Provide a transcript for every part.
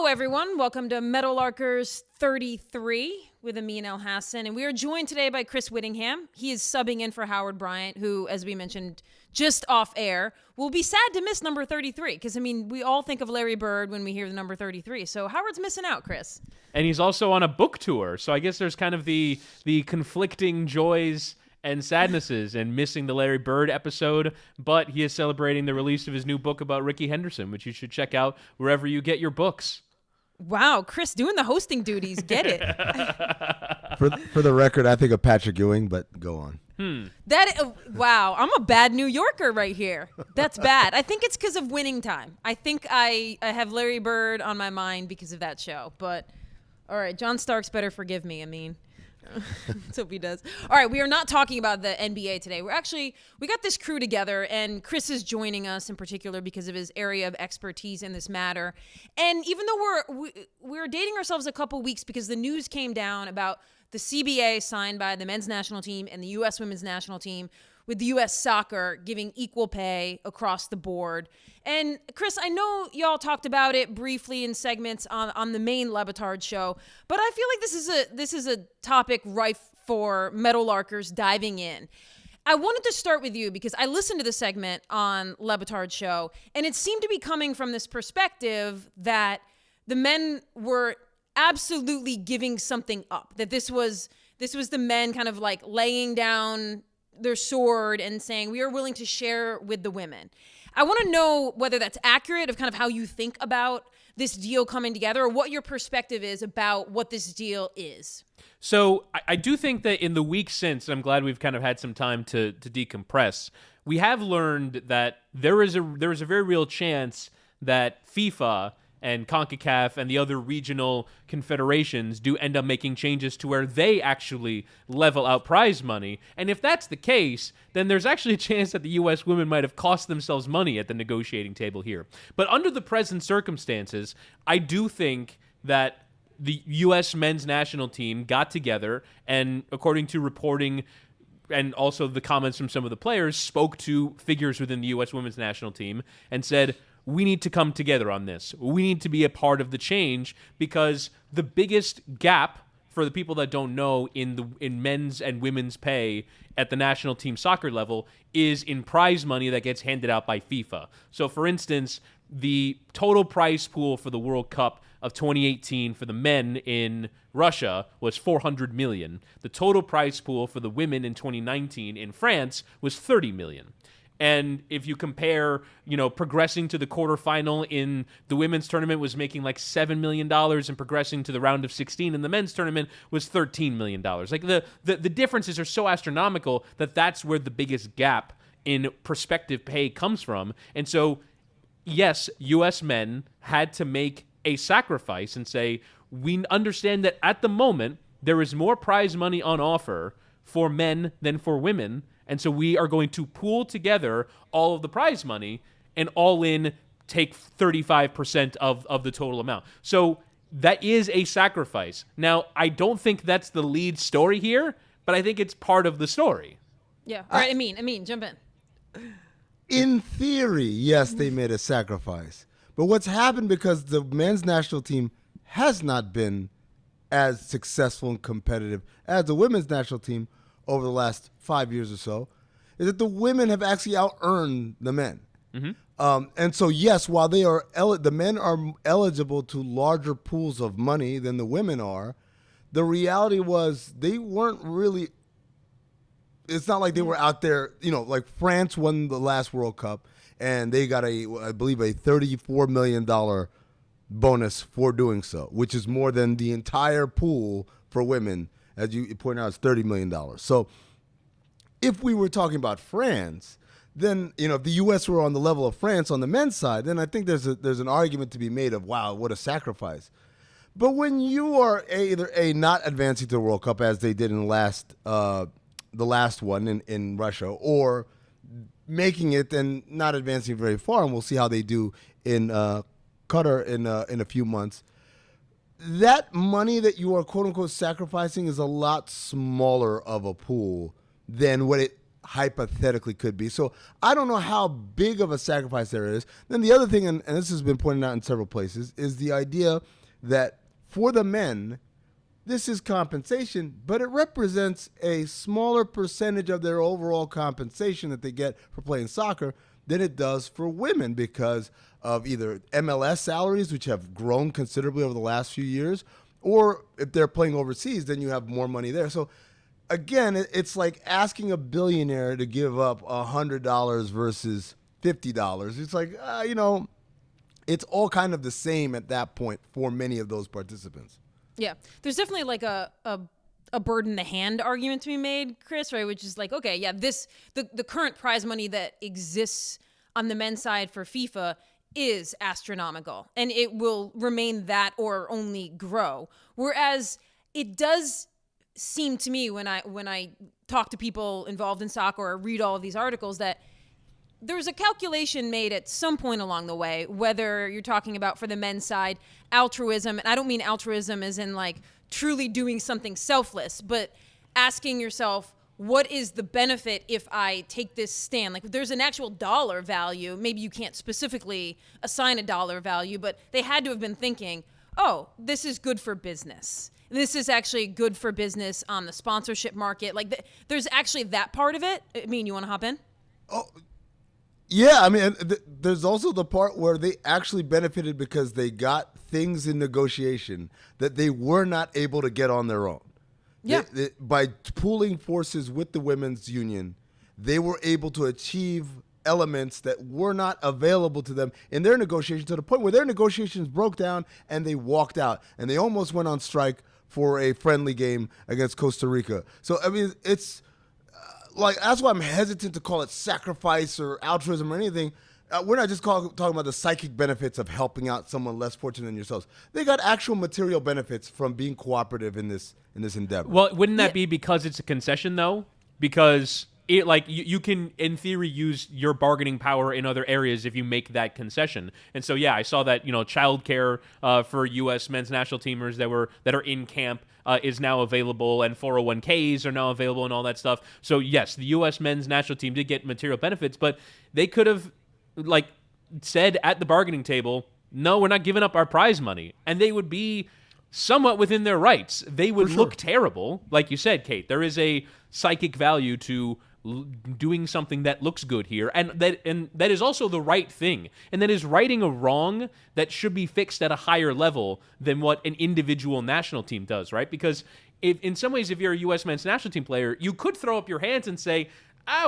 everyone. Welcome to Meadowlarkers 33 with Amin El Hassan. And we are joined today by Chris Wittyngham. He is subbing in for Howard Bryant, who, as we mentioned just off air, will be sad to miss number 33. Because, I mean, we all think of Larry Bird when we hear the number 33. So Howard's missing out, Chris. And he's also on a book tour. So I guess there's kind of the conflicting joys and sadnesses and missing the Larry Bird episode, but he is celebrating the release of his new book about Rickey Henderson, which you should check out wherever you get your books. Wow, Chris doing the hosting duties. Get it. For the record, I think of Patrick Ewing, but go on. Wow, I'm a bad New Yorker right here. That's bad. I think it's because of Winning Time. I think I have Larry Bird on my mind because of that show. But, all right, John Starks better forgive me, Amin. Let's hope he does. All right, we are not talking about the NBA today. We got this crew together, and Chris is joining us in particular because of his area of expertise in this matter. And even though we're dating ourselves a couple weeks because the news came down about the CBA signed by the men's national team and the U.S. women's national team with the U.S. soccer giving equal pay across the board. And Chris, I know y'all talked about it briefly in segments on the main Le Batard Show, but I feel like this is a topic rife for Meadowlarkers diving in. I wanted to start with you because I listened to the segment on Le Batard Show, and it seemed to be coming from this perspective that the men were absolutely giving something up, that this was the men kind of like laying down their sword and saying, we are willing to share with the women. I want to know whether that's accurate of kind of how you think about this deal coming together or what your perspective is about what this deal is. So I do think that in the week since, and I'm glad we've kind of had some time to decompress, we have learned that there is a very real chance that FIFA and CONCACAF and the other regional confederations do end up making changes to where they actually level out prize money. And if that's the case, then there's actually a chance that the U.S. women might have cost themselves money at the negotiating table here. But under the present circumstances, I do think that the U.S. men's national team got together and, according to reporting and also the comments from some of the players, spoke to figures within the U.S. women's national team and said, we need to come together on this. We need to be a part of the change because the biggest gap for the people that don't know in men's and women's pay at the national team soccer level is in prize money that gets handed out by FIFA. So, for instance, the total prize pool for the World Cup of 2018 for the men in Russia was $400 million. The total prize pool for the women in 2019 in France was $30 million. And if you compare, progressing to the quarterfinal in the women's tournament was making like $7 million, and progressing to the round of 16 in the men's tournament was $13 million. Like the differences are so astronomical that that's where the biggest gap in prospective pay comes from. And so, yes, U.S. men had to make a sacrifice and say, we understand that at the moment there is more prize money on offer for men than for women. And so we are going to pool together all of the prize money and all in take 35% of the total amount. So that is a sacrifice. Now, I don't think that's the lead story here, but I think it's part of the story. Yeah. All right, Amin, jump in. In theory, yes, they made a sacrifice. But what's happened, because the men's national team has not been as successful and competitive as the women's national team over the last 5 years or so, is that the women have actually out-earned the men. Mm-hmm. And so, yes, while the men are eligible to larger pools of money than the women are, the reality was they weren't really – it's not like they were out there – like France won the last World Cup, and they got, I believe, a $34 million bonus for doing so, which is more than the entire pool for women. As you point out, it's $30 million. So if we were talking about France, then, if the U.S. were on the level of France on the men's side, then I think there's an argument to be made of, wow, what a sacrifice. But when you are either not advancing to the World Cup, as they did in the last one in Russia, or making it and not advancing very far, and we'll see how they do in Qatar in a few months, that money that you are quote-unquote sacrificing is a lot smaller of a pool than what it hypothetically could be. So I don't know how big of a sacrifice there is. Then the other thing, and this has been pointed out in several places, is the idea that for the men, this is compensation, but it represents a smaller percentage of their overall compensation that they get for playing soccer than it does for women because of either MLS salaries, which have grown considerably over the last few years, or if they're playing overseas, then you have more money there. So again, it's like asking a billionaire to give up $100 versus $50. It's like, it's all kind of the same at that point for many of those participants. Yeah, there's definitely like a bird in the hand argument to be made, Chris, right? Which is like, okay, yeah, the current prize money that exists on the men's side for FIFA is astronomical, and it will remain that or only grow. Whereas it does seem to me when I talk to people involved in soccer or read all of these articles that there's a calculation made at some point along the way, whether you're talking about for the men's side, altruism, and I don't mean altruism as in like truly doing something selfless, but asking yourself, what is the benefit if I take this stand? Like, there's an actual dollar value. Maybe you can't specifically assign a dollar value, but they had to have been thinking, oh, this is good for business. This is actually good for business on the sponsorship market. Like, there's actually that part of it. I mean, you want to hop in? Oh, yeah. I mean, there's also the part where they actually benefited because they got things in negotiation that they were not able to get on their own. Yeah. By pooling forces with the women's union, they were able to achieve elements that were not available to them in their negotiations, to the point where their negotiations broke down and they walked out. And they almost went on strike for a friendly game against Costa Rica. So, I mean, it's like, that's why I'm hesitant to call it sacrifice or altruism or anything. We're not just talking about the psychic benefits of helping out someone less fortunate than yourselves. They got actual material benefits from being cooperative in this endeavor. Well, wouldn't that be because it's a concession, though? Because you can, in theory, use your bargaining power in other areas if you make that concession. And so, yeah, I saw that childcare for U.S. men's national teamers that are in camp is now available, and 401ks are now available, and all that stuff. So, yes, the U.S. men's national team did get material benefits, but they could have said at the bargaining table, no, we're not giving up our prize money. And they would be somewhat within their rights. They would look terrible. Like you said, Kate, there is a psychic value to doing something that looks good here. And that is also the right thing. And that is righting a wrong that should be fixed at a higher level than what an individual national team does, right? Because in some ways, if you're a U.S. men's national team player, you could throw up your hands and say,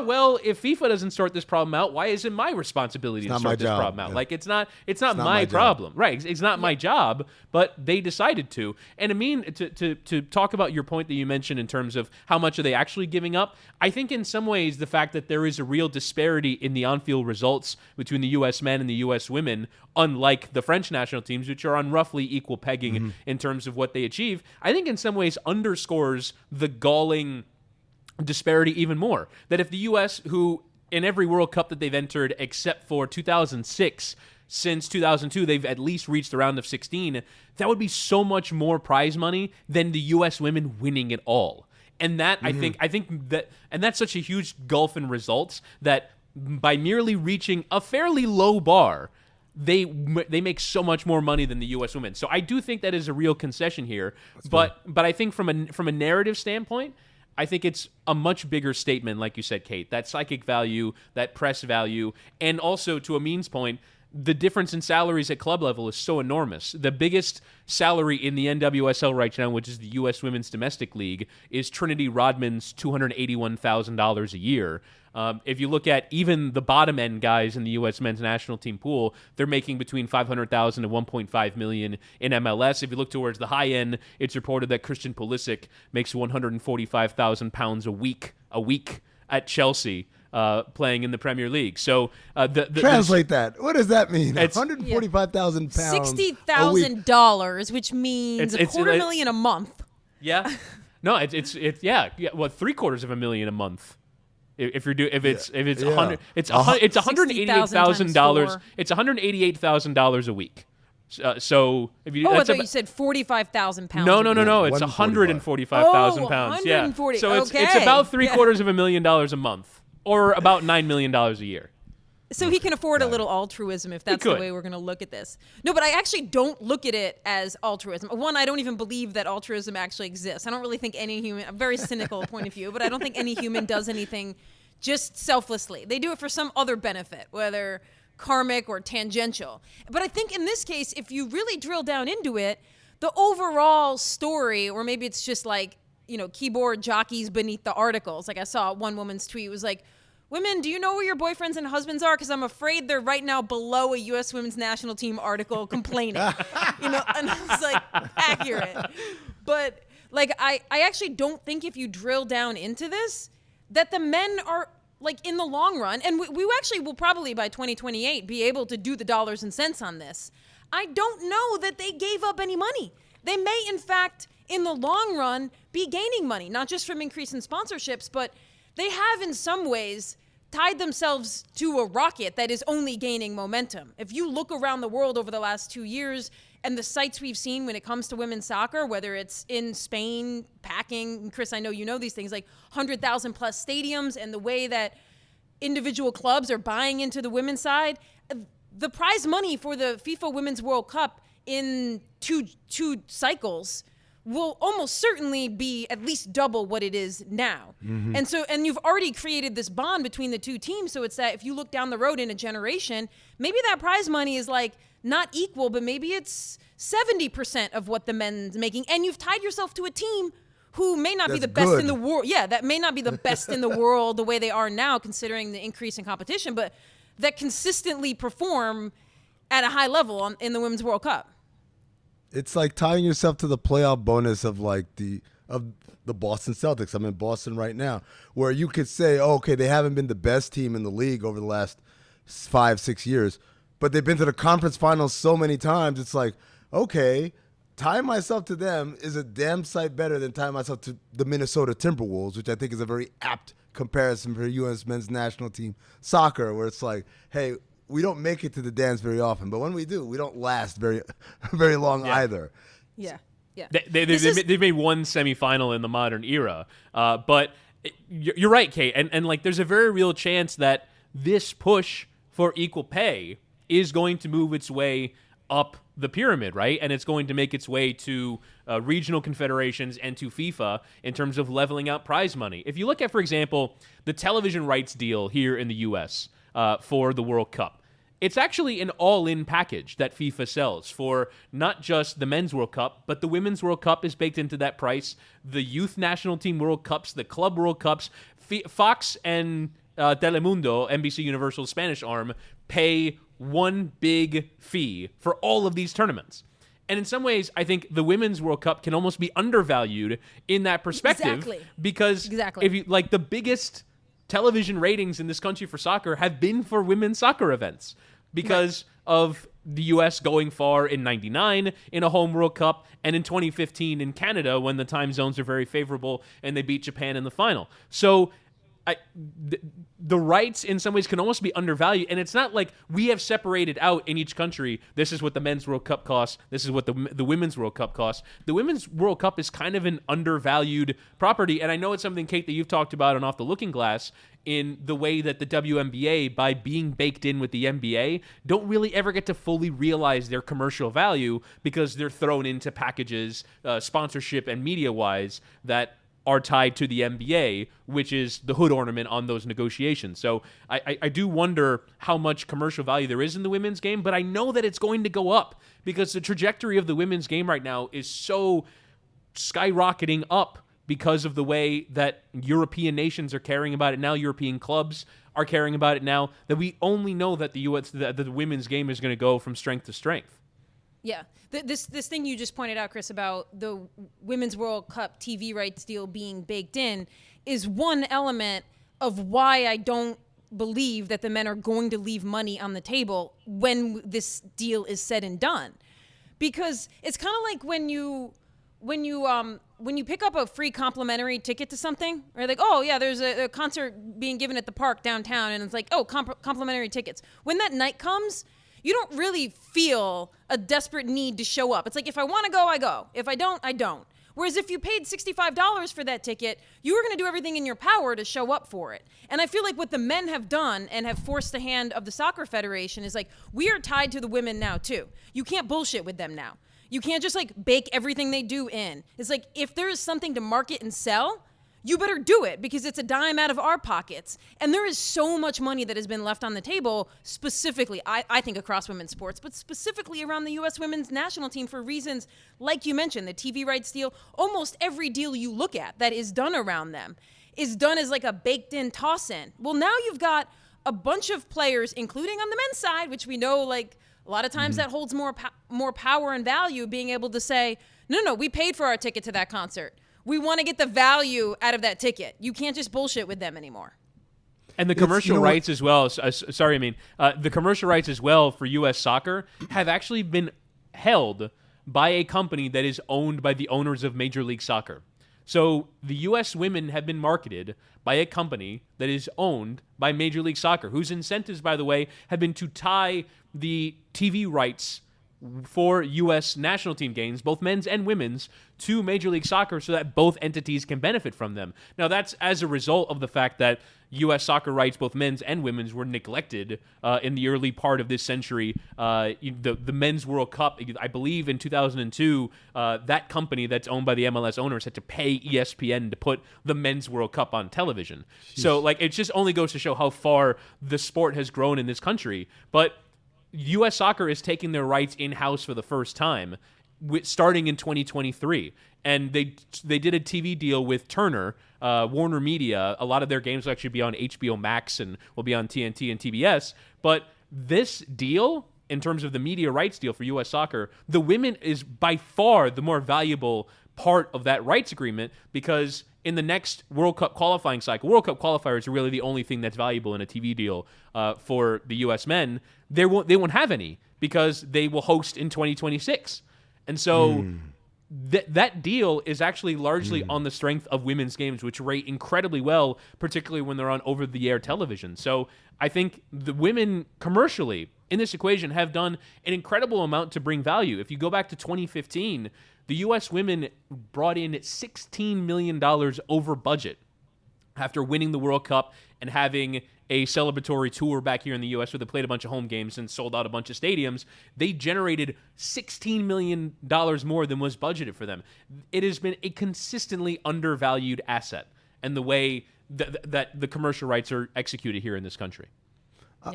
well, if FIFA doesn't sort this problem out, why is it my responsibility to sort this problem out? Yeah. Like, it's not my problem. Right. It's not my job, but they decided to. And Amin, to talk about your point that you mentioned in terms of how much are they actually giving up, I think in some ways the fact that there is a real disparity in the on-field results between the U.S. men and the U.S. women, unlike the French national teams, which are on roughly equal pegging in terms of what they achieve, I think in some ways underscores the galling disparity even more. That if the U.S., who in every World Cup that they've entered except for 2006, since 2002 they've at least reached the round of 16, that would be so much more prize money than the U.S. women winning it all. And that I think that, and that's such a huge gulf in results that by merely reaching a fairly low bar, they make so much more money than the U.S. women. So I do think that is a real concession here. But I think from a narrative standpoint, I think it's a much bigger statement, like you said, Kate, that psychic value, that press value, and also, to Amin's point, the difference in salaries at club level is so enormous. The biggest salary in the NWSL right now, which is the U.S. Women's Domestic League, is Trinity Rodman's $281,000 a year. If you look at even the bottom-end guys in the U.S. men's national team pool, they're making between $500,000 and $1.5 million in MLS. If you look towards the high end, it's reported that Christian Pulisic makes £145,000 a week at Chelsea, playing in the Premier League. So translate that. What does that mean? £145,000, $60,000, which means a $250,000 a month. Yeah. No, it's well, $750,000 a month. If it's $188,000. It's $188,000 a week. So if you, I thought you said 45,000 pounds. No. It's 145,000 pounds. Yeah. So it's about $750,000 a month. or about $9 million a year. So he can afford a little altruism if that's the way we're going to look at this. No, but I actually don't look at it as altruism. One, I don't even believe that altruism actually exists. I don't really think any human, a very cynical point of view, but I don't think any human does anything just selflessly. They do it for some other benefit, whether karmic or tangential. But I think in this case, if you really drill down into it, the overall story, or maybe it's just like, keyboard jockeys beneath the articles. Like I saw one woman's tweet was like, women, do you know where your boyfriends and husbands are? Because I'm afraid they're right now below a U.S. Women's National Team article complaining. And I was like, accurate. But like, I actually don't think if you drill down into this, that the men are like in the long run, and we actually will probably by 2028 be able to do the dollars and cents on this. I don't know that they gave up any money. They may, in fact, in the long run, be gaining money, not just from increase in sponsorships, but they have in some ways tied themselves to a rocket that is only gaining momentum. If you look around the world over the last 2 years and the sights we've seen when it comes to women's soccer, whether it's in Spain, packing, Chris, I know you know these things, like 100,000 plus stadiums, and the way that individual clubs are buying into the women's side, the prize money for the FIFA Women's World Cup in two cycles will almost certainly be at least double what it is now. Mm-hmm. And you've already created this bond between the two teams. So it's that if you look down the road in a generation, maybe that prize money is like not equal, but maybe it's 70% of what the men's making. And you've tied yourself to a team who may not be the best in the world. Yeah, that may not be the best in the world the way they are now, considering the increase in competition, but that consistently perform at a high level in the Women's World Cup. It's like tying yourself to the playoff bonus of the Boston Celtics. I'm in Boston right now, where you could say, okay, they haven't been the best team in the league over the last 5-6 years, but they've been to the conference finals so many times. It's like, okay, tying myself to them is a damn sight better than tying myself to the Minnesota Timberwolves, which I think is a very apt comparison for U.S. men's national team soccer, where it's like, hey, we don't make it to the dance very often, but when we do, we don't last very long either. Yeah, yeah. They've made one semifinal in the modern era, but you're right, Kate, and like there's a very real chance that this push for equal pay is going to move its way up the pyramid, right? And it's going to make its way to regional confederations and to FIFA in terms of leveling out prize money. If you look at, for example, the television rights deal here in the U.S. For the World Cup, it's actually an all-in package that FIFA sells for not just the Men's World Cup, but the Women's World Cup is baked into that price. The Youth National Team World Cups, the Club World Cups, Fox and Telemundo, NBC Universal's Spanish arm, pay one big fee for all of these tournaments. And in some ways, I think the Women's World Cup can almost be undervalued in that perspective. Because if you like the biggest television ratings in this country for soccer have been for women's soccer events because of the U.S. going far in '99 in a home World Cup and in 2015 in Canada when the time zones are very favorable and they beat Japan in the final. So the rights in some ways can almost be undervalued, and it's not like we have separated out in each country, this is what the Men's World Cup costs, this is what the Women's World Cup costs. The Women's World Cup is kind of an undervalued property, and I know it's something, Kate, that you've talked about on Off the Looking Glass in the way that the WNBA, by being baked in with the NBA, don't really ever get to fully realize their commercial value because they're thrown into packages, sponsorship and media-wise, that are tied to the NBA, which is the hood ornament on those negotiations. So I do wonder how much commercial value there is in the women's game, but I know that it's going to go up because the trajectory of the women's game right now is so skyrocketing up because of the way that European nations are caring about it now, European clubs are caring about it now, that we only know that the women's game is going to go from strength to strength. Yeah. This thing you just pointed out, Chris, about the Women's World Cup TV rights deal being baked in is one element of why I don't believe that the men are going to leave money on the table when this deal is said and done. Because it's kind of like when you pick up a free complimentary ticket to something, or like, oh yeah, there's a concert being given at the park downtown, and it's like, oh, complimentary tickets. When that night comes, you don't really feel a desperate need to show up. It's like, if I want to go, I go. If I don't, I don't. Whereas if you paid $65 for that ticket, you were going to do everything in your power to show up for it. And I feel like what the men have done and have forced the hand of the soccer federation is like, we are tied to the women now too. You can't bullshit with them now. You can't just like bake everything they do in. It's like, if there is something to market and sell, you better do it because it's a dime out of our pockets. And there is so much money that has been left on the table, specifically, I think, across women's sports, but specifically around the U.S. women's national team for reasons like you mentioned, the TV rights deal. Almost every deal you look at that is done around them is done as like a baked-in toss-in. Well, now you've got a bunch of players, including on the men's side, which we know like a lot of times that holds more power and value, being able to say, no, we paid for our ticket to that concert. We want to get the value out of that ticket. You can't just bullshit with them anymore. And the commercial rights as well. Sorry, I mean, the commercial rights as well for U.S. soccer have actually been held by a company that is owned by the owners of Major League Soccer. So the U.S. women have been marketed by a company that is owned by Major League Soccer, whose incentives, by the way, have been to tie the TV rights for U.S. national team games, both men's and women's, to Major League Soccer so that both entities can benefit from them. Now, that's as a result of the fact that U.S. soccer rights, both men's and women's, were neglected in the early part of this century. The Men's World Cup, I believe in 2002, that company that's owned by the MLS owners had to pay ESPN to put the Men's World Cup on television. Jeez. So, like, it just only goes to show how far the sport has grown in this country. But U.S. soccer is taking their rights in-house for the first time, starting in 2023. And they did a TV deal with Turner, Warner Media. A lot of their games will actually be on HBO Max and will be on TNT and TBS. But this deal, in terms of the media rights deal for U.S. soccer, the women is by far the more valuable part of that rights agreement, because in the next World Cup qualifying cycle, World Cup qualifiers are really the only thing that's valuable in a TV deal for the U.S. men. They won't have any because they will host in 2026. And so that deal is actually largely on the strength of women's games, which rate incredibly well, particularly when they're on over-the-air television. So I think the women commercially in this equation have done an incredible amount to bring value. If you go back to 2015, the U.S. women brought in $16 million over budget after winning the World Cup and having a celebratory tour back here in the U.S. where they played a bunch of home games and sold out a bunch of stadiums. They generated $16 million more than was budgeted for them. It has been a consistently undervalued asset, and the way that the commercial rights are executed here in this country.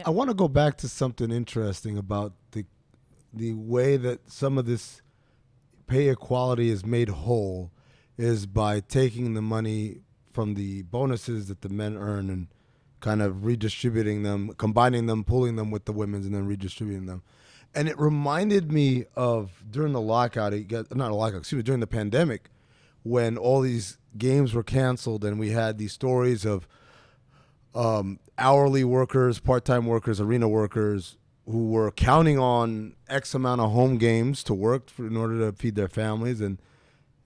I want to go back to something interesting about the way that some of this pay equality is made whole is by taking the money from the bonuses that the men earn and kind of redistributing them, combining them, pulling them with the women's, and then redistributing them. And it reminded me of during the lockout, during the pandemic, when all these games were canceled and we had these stories of hourly workers, part-time workers, arena workers who were counting on X amount of home games to work in order to feed their families. And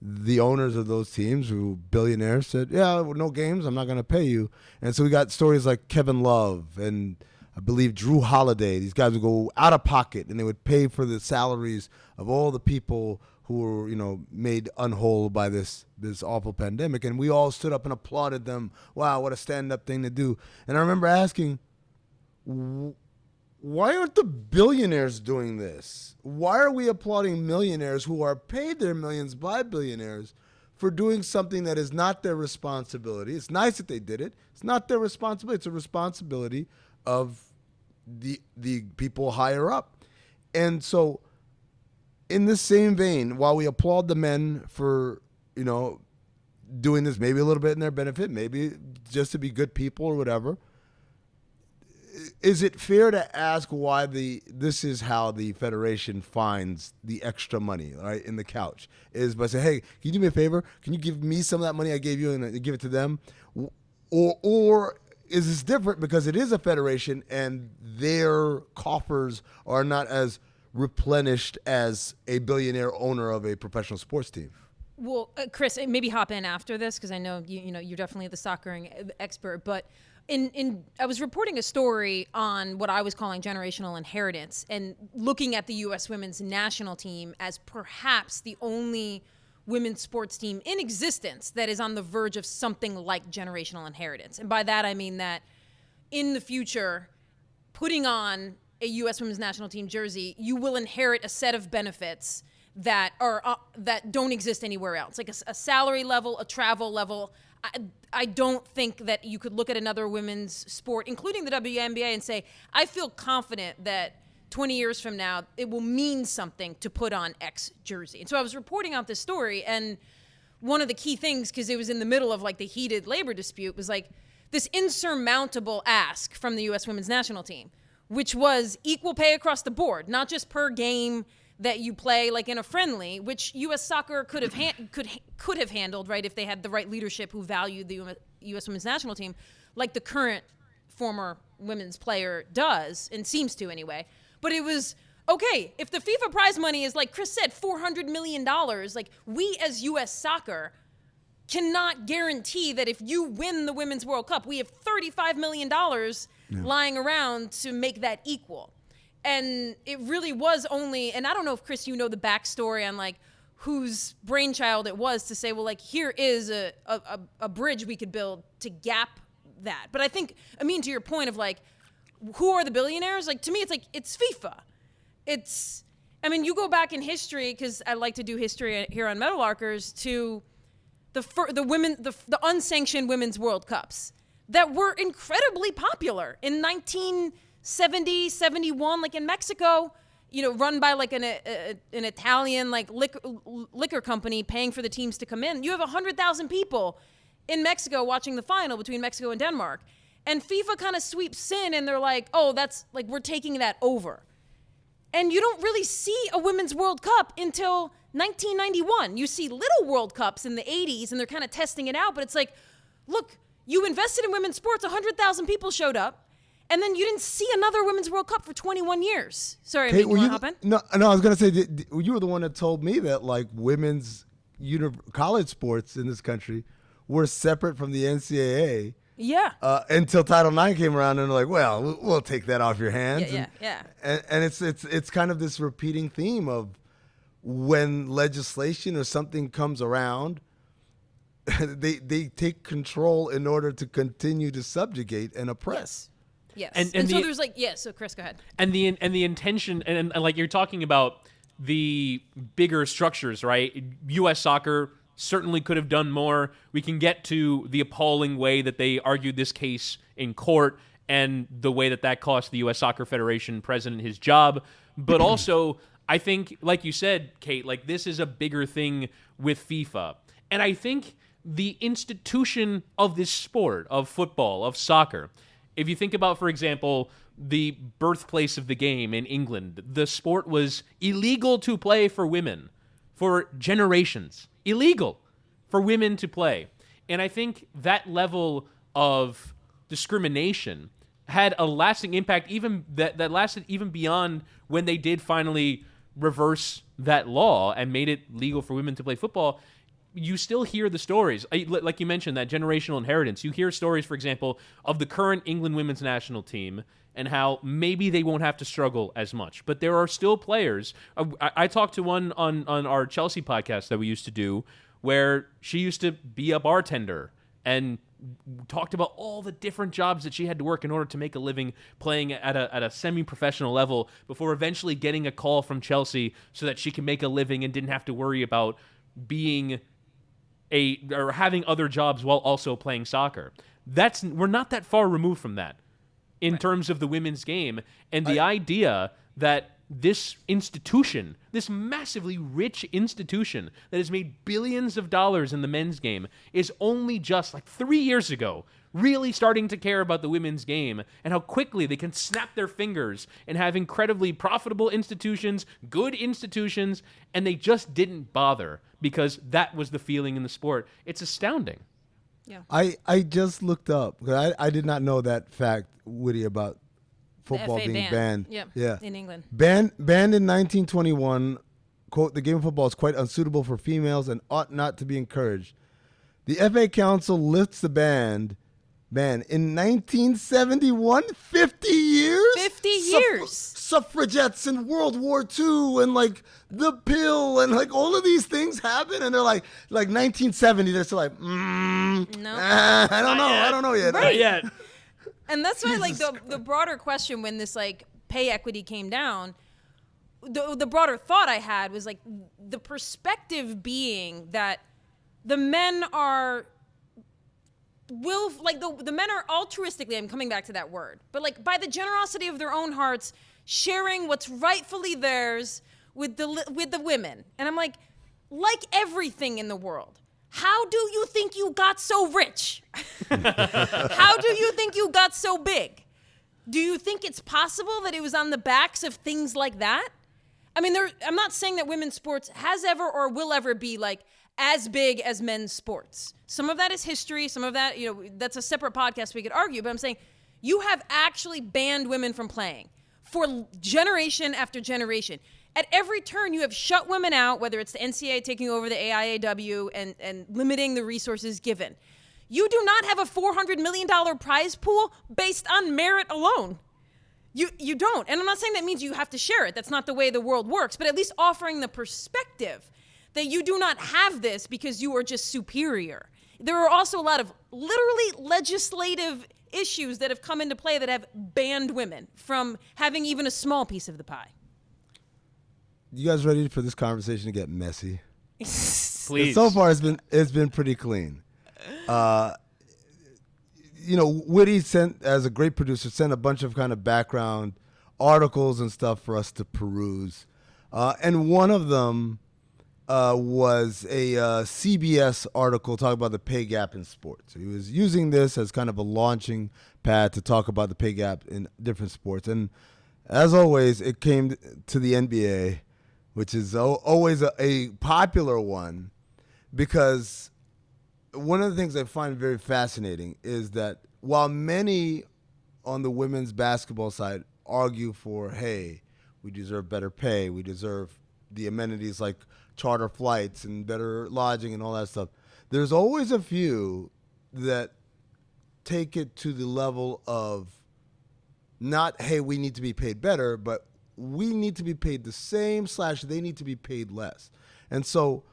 the owners of those teams, who billionaires, said, yeah, no games, I'm not going to pay you. And so we got stories like Kevin Love and I believe Drew Holiday. These guys would go out of pocket and they would pay for the salaries of all the people who were, made unwhole by this awful pandemic. And we all stood up and applauded them. Wow, what a stand-up thing to do. And I remember asking, why aren't the billionaires doing this? Why are we applauding millionaires who are paid their millions by billionaires for doing something that is not their responsibility? It's nice that they did it. It's not their responsibility. It's a responsibility of the people higher up. And so in the same vein, while we applaud the men for, doing this maybe a little bit in their benefit, maybe just to be good people or whatever, is it fair to ask why this is how the Federation finds the extra money, right, in the couch? Is by saying, hey, can you do me a favor? Can you give me some of that money I gave you and give it to them? Or is this different because it is a federation and their coffers are not as replenished as a billionaire owner of a professional sports team? Well, Chris, maybe hop in after this because I know you're definitely the soccer expert, but I was reporting a story on what I was calling generational inheritance and looking at the U.S. women's national team as perhaps the only women's sports team in existence that is on the verge of something like generational inheritance. And by that, I mean that in the future, putting on a U.S. women's national team jersey, you will inherit a set of benefits that are that don't exist anywhere else, like a salary level, a travel level. I don't think that you could look at another women's sport, including the WNBA, and say, I feel confident that 20 years from now, it will mean something to put on X jersey. And so I was reporting out this story, and one of the key things, because it was in the middle of like the heated labor dispute, was like this insurmountable ask from the U.S. women's national team, which was equal pay across the board, not just per game that you play like in a friendly, which U.S. soccer could have handled, right, if they had the right leadership who valued the U.S. women's national team, like the current former women's player does, and seems to anyway. But it was, okay, if the FIFA prize money is, like Chris said, $400 million, like we as U.S. soccer cannot guarantee that if you win the Women's World Cup, we have $35 million lying around to make that equal. And it really was only, and I don't know if, Chris, you know the backstory on like whose brainchild it was to say, well, like here is a bridge we could build to gap that. But I think, Amin, to your point of like, who are the billionaires? Like, to me, it's like, it's FIFA. It's, I mean, you go back in history, because I like to do history here on Meadowlarkers, to the unsanctioned Women's World Cups that were incredibly popular in 1970, 71, like in Mexico, you know, run by like an Italian like liquor company paying for the teams to come in. You have 100,000 people in Mexico watching the final between Mexico and Denmark. And FIFA kind of sweeps in and they're like, oh, that's like, we're taking that over. And you don't really see a Women's World Cup until 1991. You see little World Cups in the 80s and they're kind of testing it out. But it's like, look, you invested in women's sports, 100,000 people showed up. And then you didn't see another Women's World Cup for 21 years. Sorry, Kate, you want to hop in? No, I was going to say, you were the one that told me that like women's college sports in this country were separate from the NCAA. Yeah. Until Title IX came around and they're like, well, we'll take that off your hands. Yeah. And it's kind of this repeating theme of when legislation or something comes around, they take control in order to continue to subjugate and oppress. Yes. And so there's like, so Chris, go ahead. And the intention, and like you're talking about the bigger structures, right? U.S. soccer certainly could have done more. We can get to the appalling way that they argued this case in court and the way that cost the U.S. Soccer Federation president his job. But also, I think, like you said, Kate, like this is a bigger thing with FIFA. And I think the institution of this sport, of football, of soccer, if you think about, for example, the birthplace of the game in England, the sport was illegal to play for women for generations. Illegal for women to play. And I think that level of discrimination had a lasting impact, even that lasted even beyond when they did finally reverse that law and made it legal for women to play football. You still hear the stories, like you mentioned, that generational inheritance. You hear stories, for example, of the current England women's national team and how maybe they won't have to struggle as much. But there are still players. I talked to one on our Chelsea podcast that we used to do where she used to be a bartender and talked about all the different jobs that she had to work in order to make a living playing at a semi-professional level before eventually getting a call from Chelsea so that she could make a living and didn't have to worry about being or having other jobs while also playing soccer. We're not that far removed from that in terms of the women's game. And the idea that this institution, this massively rich institution that has made billions of dollars in the men's game, is only just like 3 years ago really starting to care about the women's game and how quickly they can snap their fingers and have incredibly profitable institutions, good institutions, and they just didn't bother because that was the feeling in the sport. It's astounding. Yeah. I just looked up, because I did not know that fact, Witty, about football being banned. Yeah, in England. Banned in 1921, quote, the game of football is quite unsuitable for females and ought not to be encouraged. The FA Council lifts the ban in 1971, 50 years? 50 years. Suffragettes in World War II and like the pill and like all of these things happen, and they're like 1970. They're still like, I don't know yet. Right. Not yet. And that's why, like, the broader question when this, like, pay equity came down, the broader thought I had was, like, the perspective being that the men are the men are altruistically, I'm coming back to that word, but, like, by the generosity of their own hearts, sharing what's rightfully theirs with the women. And I'm like everything in the world, how do you think you got so rich? How do you think you got so big? Do you think it's possible that it was on the backs of things like that? I mean, I'm not saying that women's sports has ever or will ever be like as big as men's sports. Some of that is history. Some of that, that's a separate podcast we could argue. But I'm saying you have actually banned women from playing for generation after generation. At every turn, you have shut women out, whether it's the NCAA taking over the AIAW and limiting the resources given. You do not have a $400 million prize pool based on merit alone. You don't. And I'm not saying that means you have to share it. That's not the way the world works. But at least offering the perspective that you do not have this because you are just superior. There are also a lot of literally legislative issues that have come into play that have banned women from having even a small piece of the pie. You guys ready for this conversation to get messy? Please. So far, it's been pretty clean. Witty as a great producer, sent a bunch of kind of background articles and stuff for us to peruse. And one of them was a CBS article talking about the pay gap in sports. So he was using this as kind of a launching pad to talk about the pay gap in different sports. And as always, it came to the NBA, which is always a popular one, because one of the things I find very fascinating is that while many on the women's basketball side argue for, hey, we deserve better pay, we deserve the amenities like charter flights and better lodging and all that stuff, there's always a few that take it to the level of not, hey, we need to be paid better, but we need to be paid the same / they need to be paid less. And so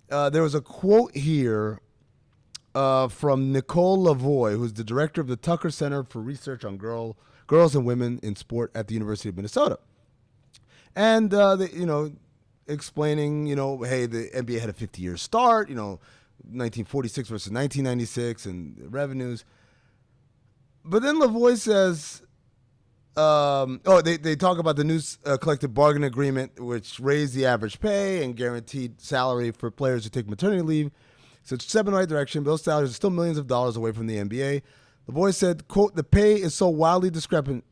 there was a quote here from Nicole Lavoie, who's the director of the Tucker Center for Research on Girls and Women in Sport at the University of Minnesota. And, explaining, hey, the NBA had a 50-year start, 1946 versus 1996 and revenues. But then Lavoie says, they talk about the new collective bargaining agreement, which raised the average pay and guaranteed salary for players who take maternity leave. So it's a step in the right direction, but those salaries are still millions of dollars away from the NBA. Lavoie said, quote, the pay is so wildly discrepancy.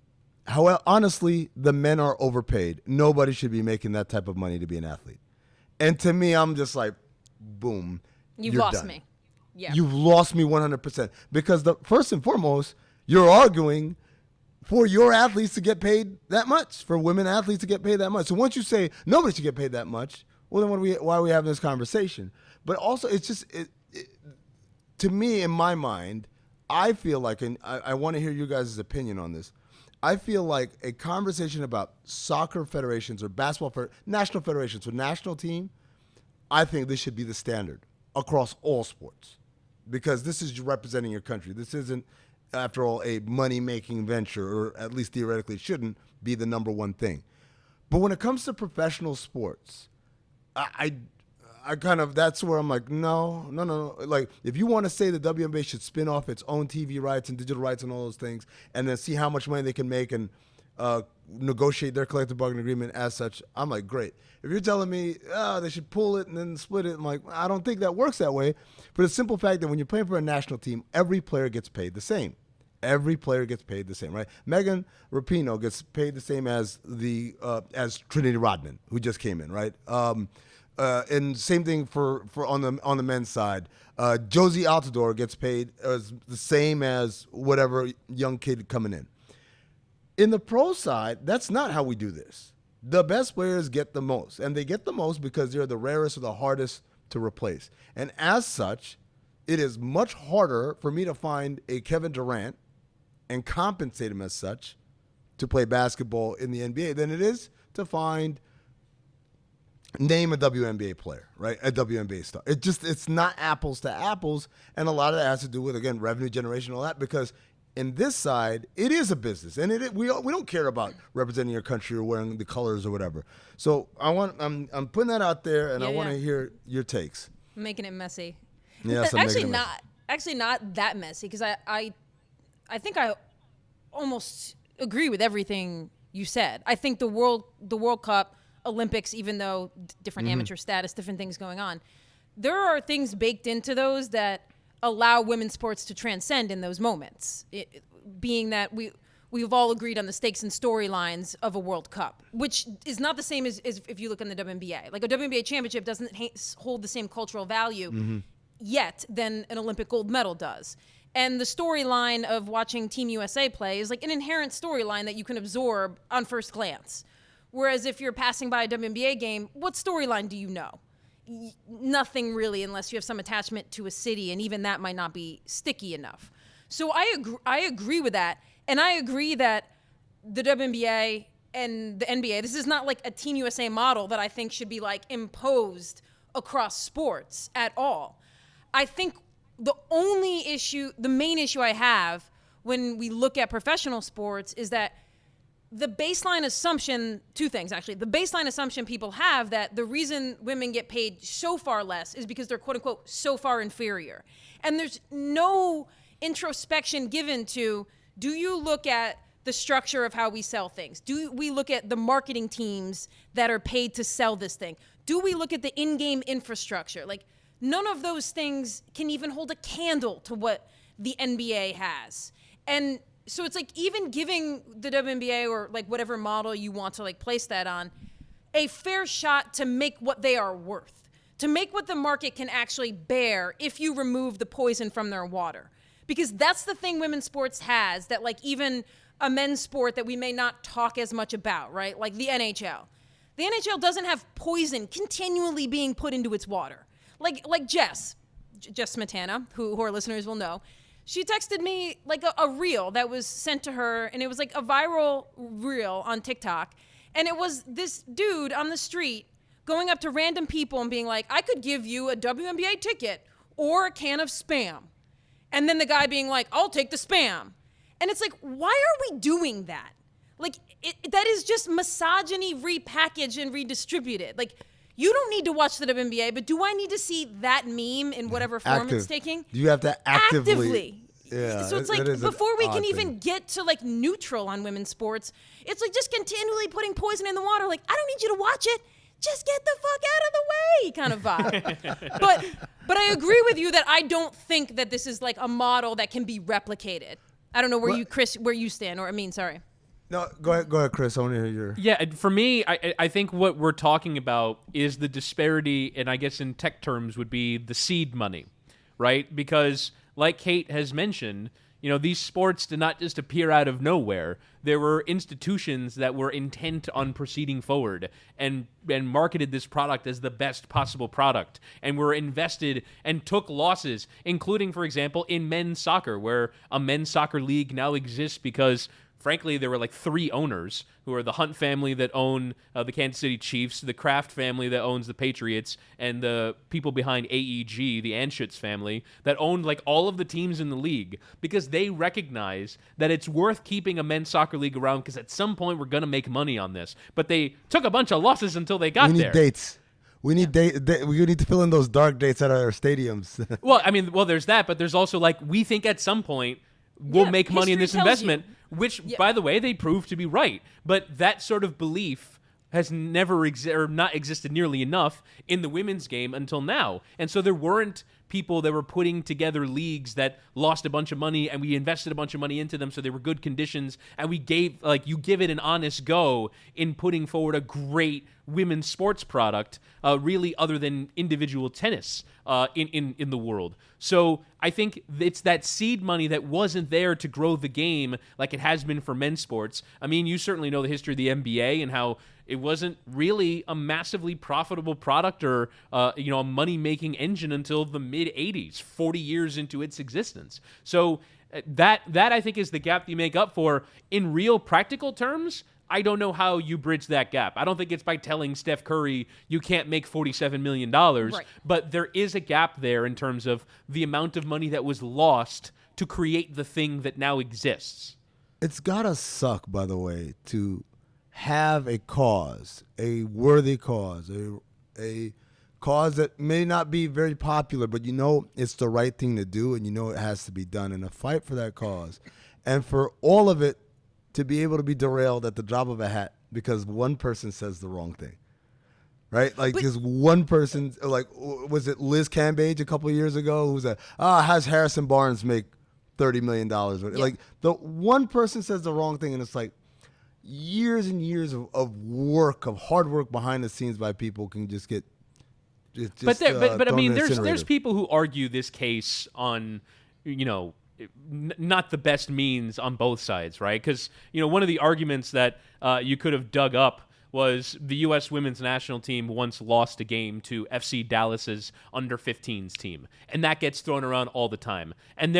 However, honestly, the men are overpaid. Nobody should be making that type of money to be an athlete. And to me, I'm just like, boom. You've you're lost done. me. Yeah. You've lost me 100%. Because first and foremost, you're arguing for your athletes to get paid that much, for women athletes to get paid that much. So once you say nobody should get paid that much, well, then why are we having this conversation? But also, it's just, to me, in my mind, I feel like, and I want to hear you guys' opinion on this, I feel like a conversation about soccer federations or basketball national federations, so national team, I think this should be the standard across all sports, because this is representing your country. This isn't, after all, a money-making venture, or at least theoretically it shouldn't be the number one thing. But when it comes to professional sports, I kind of, that's where I'm like, no. Like, if you want to say the WNBA should spin off its own TV rights and digital rights and all those things, and then see how much money they can make and negotiate their collective bargaining agreement as such, I'm like, great. If you're telling me, they should pull it and then split it, I'm like, I don't think that works that way. For the simple fact that when you're playing for a national team, every player gets paid the same. Every player gets paid the same, right? Megan Rapinoe gets paid the same as as Trinity Rodman, who just came in, right? And same thing for on the men's side. Josie Altidore gets paid as the same as whatever young kid coming in. In the pro side, that's not how we do this. The best players get the most, and they get the most because they're the rarest or the hardest to replace. And as such, it is much harder for me to find a Kevin Durant and compensate him as such to play basketball in the NBA than it is to name a WNBA player, right? A WNBA star. It's not apples to apples, and a lot of that has to do with, again, revenue generation and all that, because in this side, it is a business, and we don't care about representing your country or wearing the colors or whatever. So I'm putting that out there, and I want to hear your takes. Making it messy. Yes, actually not that messy, because I think I almost agree with everything you said. I think the World Cup, Olympics, even though different amateur status, different things going on, there are things baked into those that allow women's sports to transcend in those moments. Being that we've all agreed on the stakes and storylines of a World Cup, which is not the same as if you look in the WNBA. Like a WNBA championship doesn't hold the same cultural value yet than an Olympic gold medal does. And the storyline of watching Team USA play is like an inherent storyline that you can absorb on first glance. Whereas if you're passing by a WNBA game, what storyline do you know? Nothing really, unless you have some attachment to a city, and even that might not be sticky enough. So I agree with that, and I agree that the WNBA and the NBA, this is not like a Team USA model that I think should be like imposed across sports at all. I think the main issue I have when we look at professional sports is that the baseline assumption, two things actually. The baseline assumption people have that the reason women get paid so far less is because they're quote unquote so far inferior. And there's no introspection given to, do you look at the structure of how we sell things? Do we look at the marketing teams that are paid to sell this thing? Do we look at the in-game infrastructure? Like, none of those things can even hold a candle to what the NBA has. And so it's like even giving the WNBA or like whatever model you want to like place that on a fair shot to make what they are worth, to make what the market can actually bear if you remove the poison from their water. Because that's the thing women's sports has that like even a men's sport that we may not talk as much about, right? Like the NHL. The NHL doesn't have poison continually being put into its water. Like Jess Smetana, who our listeners will know, she texted me like a reel that was sent to her, and it was like a viral reel on TikTok. And it was this dude on the street going up to random people and being like, I could give you a WNBA ticket or a can of Spam. And then the guy being like, I'll take the Spam. And it's like, why are we doing that? Like, that is just misogyny repackaged and redistributed. Like, you don't need to watch the WNBA, but do I need to see that meme in whatever form it's taking? You have to actively. Yeah, so it's like before we can even get to like neutral on women's sports, it's like just continually putting poison in the water. Like, I don't need you to watch it. Just get the fuck out of the way kind of vibe. But I agree with you that I don't think that this is like a model that can be replicated. I don't know where you stand, or Amin, sorry. No, go ahead, Chris. I want to hear your... Yeah, for me, I think what we're talking about is the disparity, and I guess in tech terms would be the seed money, right? Because like Kate has mentioned, you know, these sports did not just appear out of nowhere. There were institutions that were intent on proceeding forward and marketed this product as the best possible product and were invested and took losses, including, for example, in men's soccer, where a men's soccer league now exists because... frankly, there were like three owners who are the Hunt family that own the Kansas City Chiefs, the Kraft family that owns the Patriots, and the people behind AEG, the Anschutz family, that owned like all of the teams in the league because they recognize that it's worth keeping a men's soccer league around because at some point we're going to make money on this. But they took a bunch of losses until they got there. We need dates. We need we need to fill in those dark dates at our stadiums. Well, there's that, but there's also like we think at some point we'll make money in this investment. Which, by the way, they proved to be right. But that sort of belief has never not existed nearly enough in the women's game until now. And so there weren't people that were putting together leagues that lost a bunch of money, and we invested a bunch of money into them so they were good conditions, and we gave, like, you give it an honest go in putting forward a great women's sports product, really other than individual tennis in the world. So I think it's that seed money that wasn't there to grow the game like it has been for men's sports. I mean, you certainly know the history of the NBA and how it wasn't really a massively profitable product or a money-making engine until the mid-'80s, 40 years into its existence. So That I think is the gap you make up for. In real practical terms, I don't know how you bridge that gap. I don't think it's by telling Steph Curry you can't make $47 million, but there is a gap there in terms of the amount of money that was lost to create the thing that now exists. It's gotta suck, by the way, to have a cause, a worthy cause, a cause that may not be very popular, but you know it's the right thing to do, and you know it has to be done in a fight for that cause. And for all of it to be able to be derailed at the drop of a hat because one person says the wrong thing, right? Like just one person, like was it Liz Cambage a couple of years ago who said, has Harrison Barnes make $30 million? Like the one person says the wrong thing, and it's like years and years of work, of hard work behind the scenes by people can just get but I mean, there's people who argue this case on, not the best means on both sides, right? Because one of the arguments that you could have dug up was the U.S. women's national team once lost a game to FC Dallas's under-15s team, and that gets thrown around all the time. And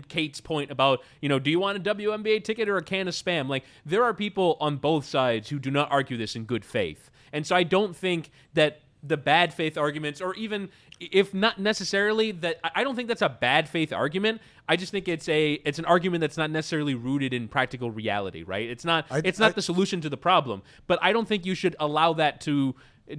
Kate's point about do you want a WNBA ticket or a can of Spam? Like there are people on both sides who do not argue this in good faith, and so I don't think that the bad faith arguments, or even if not necessarily that, I don't think that's a bad faith argument. I just think it's an argument that's not necessarily rooted in practical reality, right? It's not the solution to the problem, but I don't think you should allow that to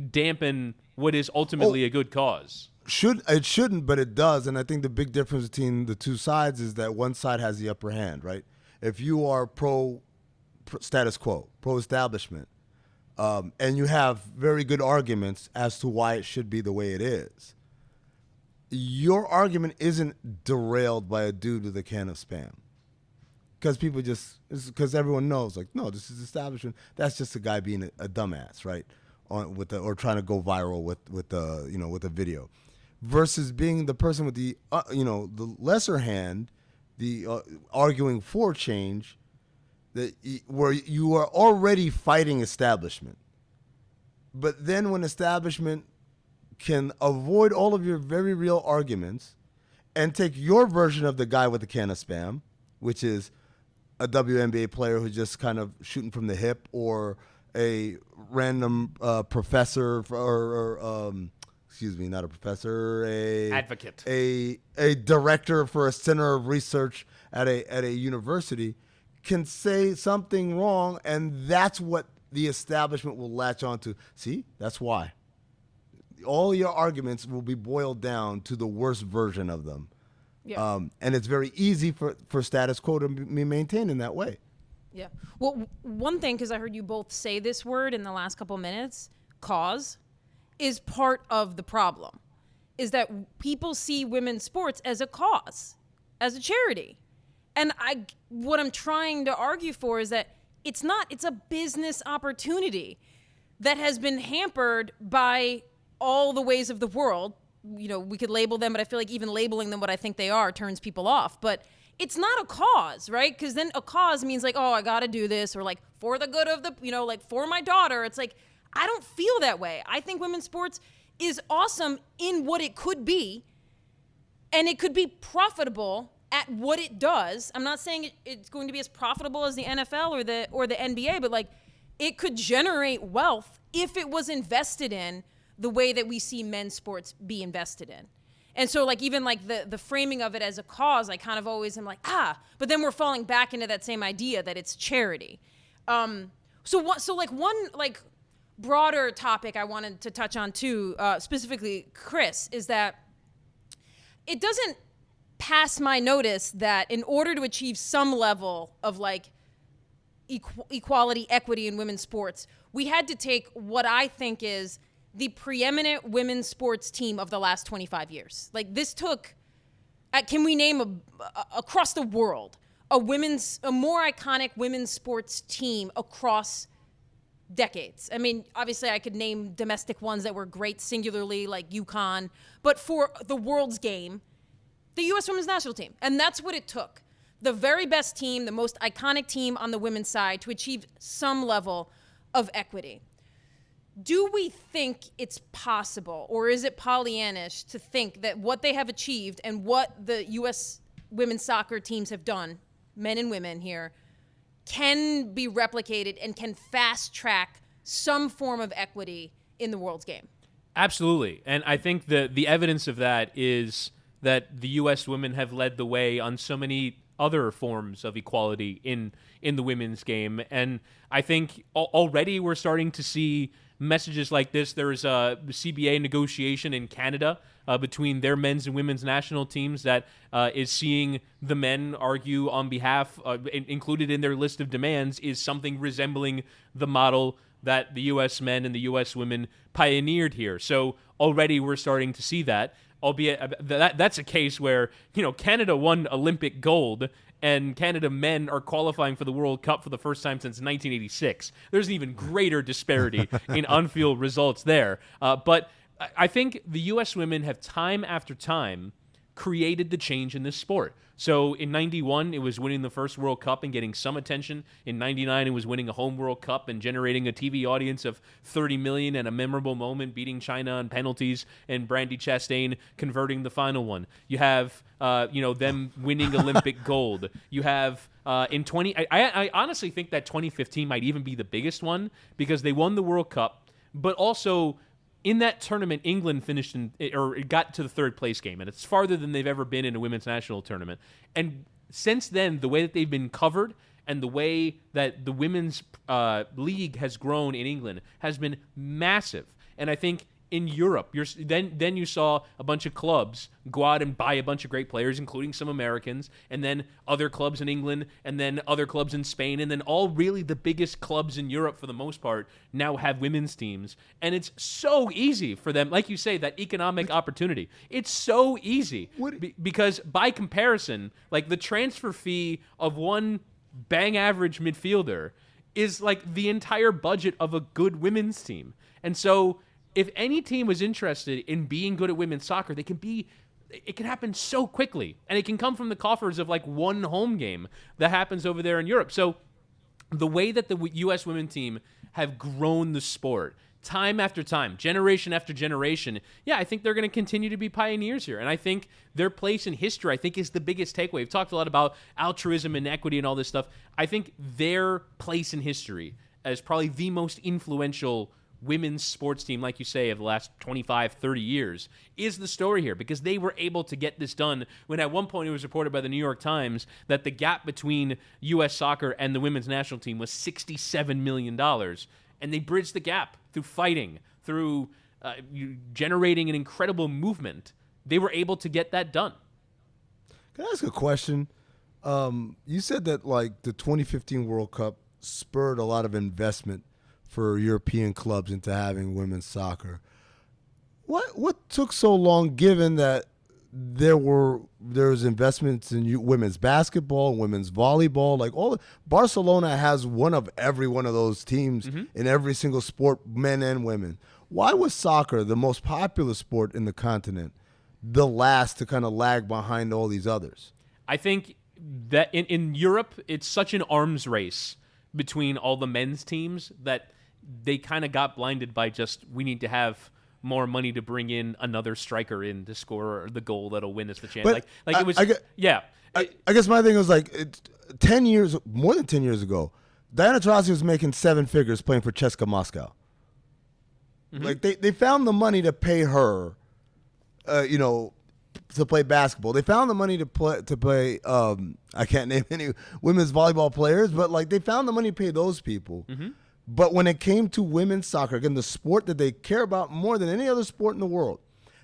dampen what is ultimately a good cause. It shouldn't, but it does. And I think the big difference between the two sides is that one side has the upper hand, right? If you are pro status quo, pro establishment, and you have very good arguments as to why it should be the way it is, your argument isn't derailed by a dude with a can of Spam. Because everyone knows, like, no, this is establishment. That's just a guy being a dumbass, right? Or trying to go viral with a video, versus being the person with the the lesser hand, the arguing for change, where you are already fighting establishment. But then when establishment can avoid all of your very real arguments and take your version of the guy with the can of Spam, which is a WNBA player who's just kind of shooting from the hip, or a random professor not a professor, advocate, a director for a center of research at a university, can say something wrong, and that's what the establishment will latch on to. See, that's why. All your arguments will be boiled down to the worst version of them. Yeah. And it's very easy for status quo to be maintained in that way. Yeah. Well, one thing, because I heard you both say this word in the last couple minutes, cause, is part of the problem. Is that people see women's sports as a cause, as a charity. And what I'm trying to argue for is that it's not. It's a business opportunity that has been hampered by all the ways of the world. We could label them, but I feel like even labeling them what I think they are turns people off. But it's not a cause, right? Because then a cause means like, oh, I got to do this, or like for the good of the, like for my daughter. It's like, I don't feel that way. I think women's sports is awesome in what it could be, and it could be profitable at what it does. I'm not saying it's going to be as profitable as the NFL or the NBA, but like it could generate wealth if it was invested in the way that we see men's sports be invested in. And so like even like the framing of it as a cause, I kind of always am like, but then we're falling back into that same idea that it's charity. So one broader topic I wanted to touch on too, specifically Chris, is that it doesn't pass my notice that in order to achieve some level of like equality, equity in women's sports, we had to take what I think is the preeminent women's sports team of the last 25 years. Like this took, can we name across the world, a more iconic women's sports team across decades? I mean, obviously I could name domestic ones that were great singularly, like UConn, but for the world's game, the U.S. women's national team. And that's what it took. The very best team, the most iconic team on the women's side to achieve some level of equity. Do we think it's possible, or is it Pollyannish to think that what they have achieved and what the U.S. women's soccer teams have done, men and women here, can be replicated and can fast track some form of equity in the world's game. Absolutely. And I think the evidence of that is that the U.S. women have led the way on so many other forms of equality in the women's game. And I think already we're starting to see messages like this. There is a CBA negotiation in Canada between their men's and women's national teams that is seeing the men argue on behalf, included in their list of demands, is something resembling the model that the U.S. men and the U.S. women pioneered here. So already we're starting to see that, albeit that's a case where, Canada won Olympic gold and Canada men are qualifying for the World Cup for the first time since 1986. There's an even greater disparity in on-field results there. But I think the U.S. women have time after time created the change in this sport. So in 91, it was winning the first World Cup and getting some attention. In 99, it was winning a home World Cup and generating a TV audience of 30 million and a memorable moment, beating China on penalties and Brandi Chastain converting the final one. You have, them winning Olympic gold. You have in 20. I honestly think that 2015 might even be the biggest one because they won the World Cup, but also in that tournament, England finished got to the third place game, and it's farther than they've ever been in a women's national tournament. And since then, the way that they've been covered and the way that the women's league has grown in England has been massive. And I think in Europe, then you saw a bunch of clubs go out and buy a bunch of great players, including some Americans, and then other clubs in England, and then other clubs in Spain, and then all really the biggest clubs in Europe for the most part now have women's teams. And it's so easy for them, like you say, that economic opportunity. It's so easy because by comparison, like the transfer fee of one bang average midfielder is like the entire budget of a good women's team. And so if any team was interested in being good at women's soccer, it can happen so quickly. And it can come from the coffers of like one home game that happens over there in Europe. So the way that the U.S. women's team have grown the sport time after time, generation after generation, I think they're going to continue to be pioneers here. And I think their place in history, I think, is the biggest takeaway. We've talked a lot about altruism and equity and all this stuff. I think their place in history as probably the most influential women's sports team, like you say, of the last 25, 30 years, is the story here because they were able to get this done when at one point it was reported by the New York Times that the gap between U.S. soccer and the women's national team was $67 million. And they bridged the gap through fighting, through generating an incredible movement. They were able to get that done. Can I ask a question? You said that like the 2015 World Cup spurred a lot of investment for European clubs into having women's soccer. What took so long, given that there was investments in women's basketball, women's volleyball, like Barcelona has one of every one of those teams in every single sport, men and women. Why was soccer, the most popular sport in the continent, the last to kind of lag behind all these others? I think that in Europe, it's such an arms race between all the men's teams that they kind of got blinded by just, we need to have more money to bring in another striker in to score the goal that'll win us the chance. I guess my thing was like 10 years, more than 10 years ago, Diana Taurasi was making 7 figures playing for CSKA Moscow. Like they found the money to pay her, to play basketball. They found the money to play. I can't name any women's volleyball players, but like they found the money to pay those people. But when it came to women's soccer, again, the sport that they care about more than any other sport in the world,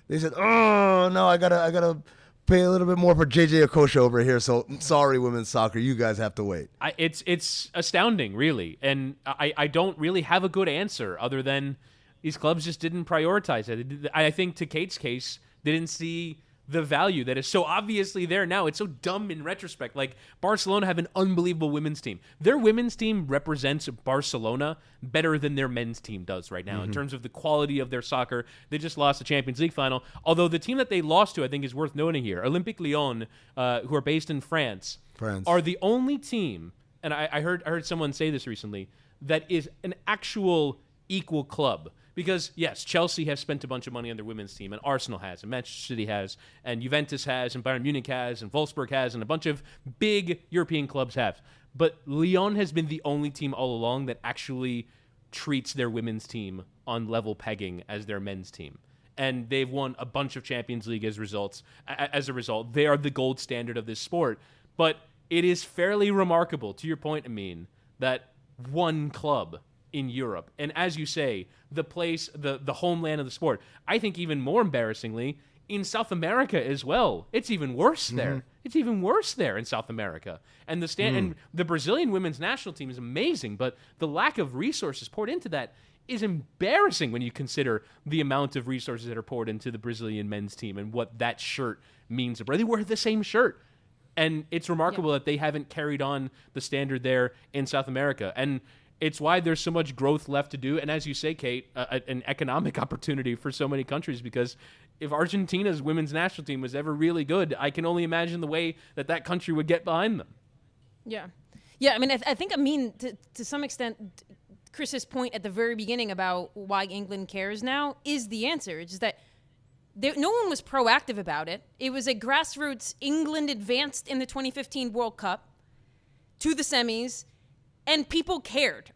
they said, "Oh no, I gotta pay a little bit more for JJ Okocha over here. So sorry, women's soccer, you guys have to wait." It's astounding, really, and I don't really have a good answer other than these clubs just didn't prioritize it. I think to Kate's case, they didn't see the value that is so obviously there now. It's so dumb in retrospect. Like, Barcelona have an unbelievable women's team. Their women's team represents Barcelona better than their men's team does right now in terms of the quality of their soccer. They just lost the Champions League final. Although the team that they lost to, I think, is worth noting here. Olympique Lyon, who are based in France, are the only team, and I heard someone say this recently, that is an actual equal club. Because, yes, Chelsea has spent a bunch of money on their women's team, and Arsenal has, and Manchester City has, and Juventus has, and Bayern Munich has, and Wolfsburg has, and a bunch of big European clubs have. But Lyon has been the only team all along that actually treats their women's team on level pegging as their men's team. And they've won a bunch of Champions League as a result. They are the gold standard of this sport. But it is fairly remarkable, to your point, Amin, that one club in Europe, and as you say, the place, the homeland of the sport, I think even more embarrassingly, in South America as well. It's even worse there. It's even worse there in South America. And and the Brazilian women's national team is amazing, but the lack of resources poured into that is embarrassing when you consider the amount of resources that are poured into the Brazilian men's team and what that shirt means. They wear the same shirt. And it's remarkable that they haven't carried on the standard there in South America. And it's why there's so much growth left to do. And as you say, Kate, an economic opportunity for so many countries, because if Argentina's women's national team was ever really good, I can only imagine the way that country would get behind them. Yeah. Yeah, I mean, I think, to some extent, Chris's point at the very beginning about why England cares now is the answer. It's just that no one was proactive about it. It was a grassroots. England advanced in the 2015 World Cup to the semis, and people cared.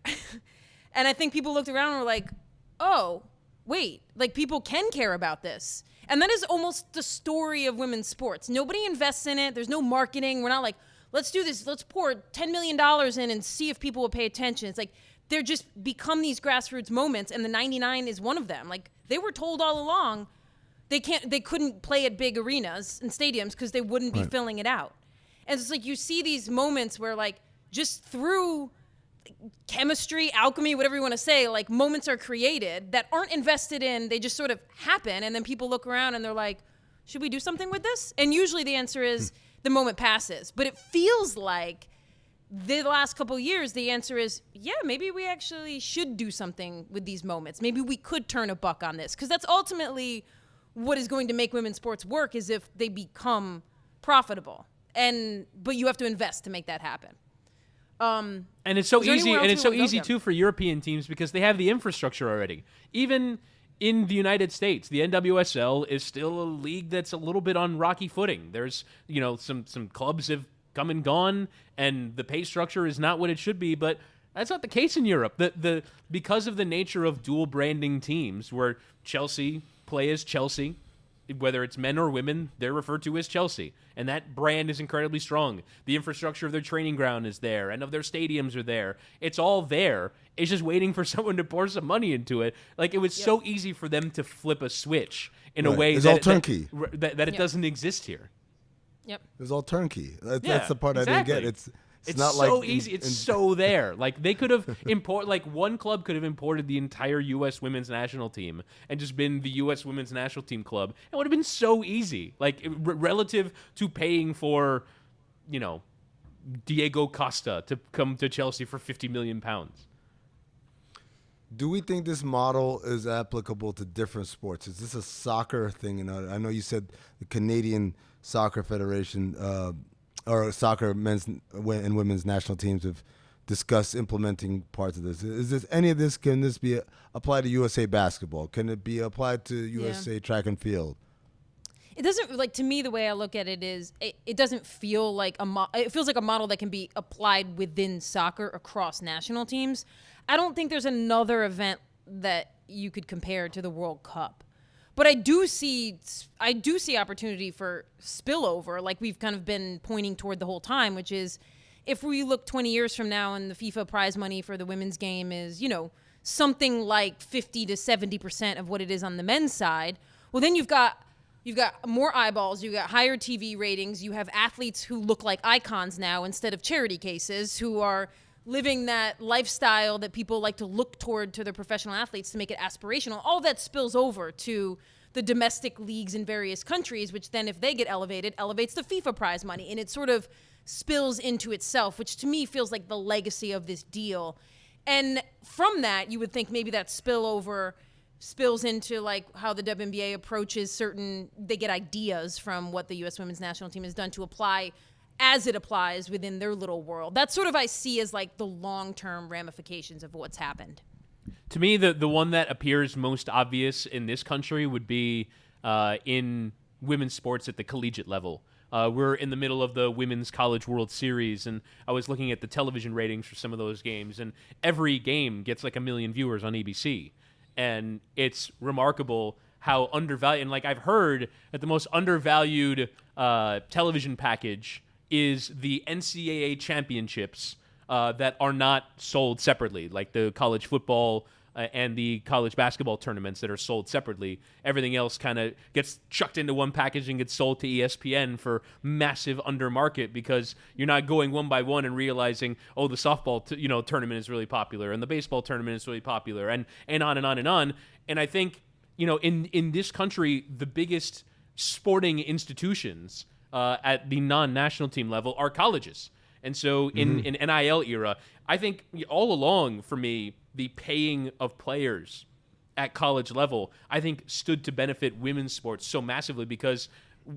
And I think people looked around and were like, oh, wait, like people can care about this. And that is almost the story of women's sports. Nobody invests in it. There's no marketing. We're not like, let's do this. Let's pour $10 million in and see if people will pay attention. It's like they're just become these grassroots moments, and the 99 is one of them. Like they were told all along they couldn't play at big arenas and stadiums because they wouldn't be filling it out. And it's like you see these moments where like just through chemistry, alchemy, whatever you want to say, like moments are created that aren't invested in. They just sort of happen, and then people look around and they're like, should we do something with this? And usually the answer is the moment passes. But it feels like the last couple of years, the answer is, yeah, maybe we actually should do something with these moments. Maybe we could turn a buck on this, because that's ultimately what is going to make women's sports work, is if they become profitable. But you have to invest to make that happen. And it's so easy, and it's so easy too for European teams because they have the infrastructure already. Even in the United States, the NWSL is still a league that's a little bit on rocky footing. There's, some clubs have come and gone, and the pay structure is not what it should be, but that's not the case in Europe. Because of the nature of dual branding teams, where Chelsea play as Chelsea, whether it's men or women, they're referred to as Chelsea. And that brand is incredibly strong. The infrastructure of their training ground is there, and of their stadiums are there. It's all there. It's just waiting for someone to pour some money into it. Like, it was so easy for them to flip a switch in a way it's that, all turnkey. that it doesn't exist here. Yep. It's all turnkey. That's the part exactly. I didn't get. It's not so like easy. It's so there. Like they could have one club could have imported the entire U.S. women's national team and just been the U.S. women's national team club. It would have been so easy. Like relative to paying for, Diego Costa to come to Chelsea for £50 million. Do we think this model is applicable to different sports? Is this a soccer thing? I know you said the Canadian Soccer Federation. Or soccer men's and women's national teams have discussed implementing parts of this. Can this be applied to USA basketball? Can it be applied to USA track and field? It doesn't, to me, the way I look at it is it doesn't feel like it feels like a model that can be applied within soccer across national teams. I don't think there's another event that you could compare to the World Cup. But I do see opportunity for spillover, like we've kind of been pointing toward the whole time, which is if we look 20 years from now and the FIFA prize money for the women's game is, something like 50 to 70% of what it is on the men's side, well, then you've got more eyeballs, you've got higher TV ratings, you have athletes who look like icons now instead of charity cases, who are living that lifestyle that people like to look toward to their professional athletes to make it aspirational. All that spills over to the domestic leagues in various countries, which then if they get elevated, elevates the FIFA prize money. And it sort of spills into itself, which to me feels like the legacy of this deal. And from that, you would think maybe that spillover spills into like how the WNBA approaches they get ideas from what the U.S. women's national team has done to apply as it applies within their little world. That's sort of I see as like the long-term ramifications of what's happened. To me, the one that appears most obvious in this country would be in women's sports at the collegiate level. We're in the middle of the Women's College World Series, and I was looking at the television ratings for some of those games, and every game gets like 1 million viewers on ABC. And it's remarkable how undervalued, and like I've heard that the most undervalued television package is the NCAA championships that are not sold separately, like the college football and the college basketball tournaments that are sold separately. Everything else kind of gets chucked into one package and gets sold to ESPN for massive undermarket, because you're not going one by one and realizing, oh, the softball tournament is really popular and the baseball tournament is really popular, and on and on and on. And I think, in this country, the biggest sporting institutions at the non-national team level are colleges. And so in NIL era, I think all along for me, the paying of players at college level, I think stood to benefit women's sports so massively, because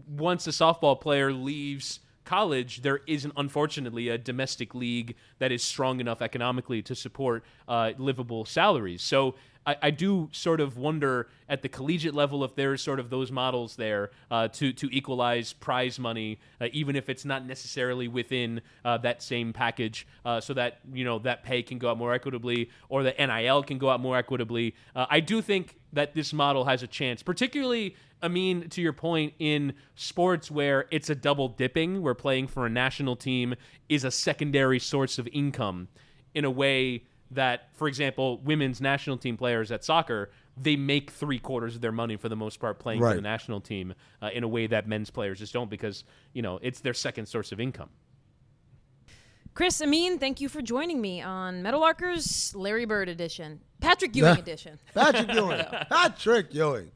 once a softball player leaves college, there isn't, unfortunately, a domestic league that is strong enough economically to support livable salaries. So I do sort of wonder at the collegiate level if there's sort of those models there to equalize prize money, even if it's not necessarily within that same package, so that that pay can go out more equitably, or the NIL can go out more equitably. I do think that this model has a chance, particularly, Amin, to your point, in sports where it's a double dipping, where playing for a national team is a secondary source of income, in a way that, for example, women's national team players at soccer, they make 3/4 of their money for the most part playing for the national team, in a way that men's players just don't, because it's their second source of income. Chris, Amin, thank you for joining me on Meadowlarkers Larry Bird edition, Patrick Ewing edition. Patrick Ewing.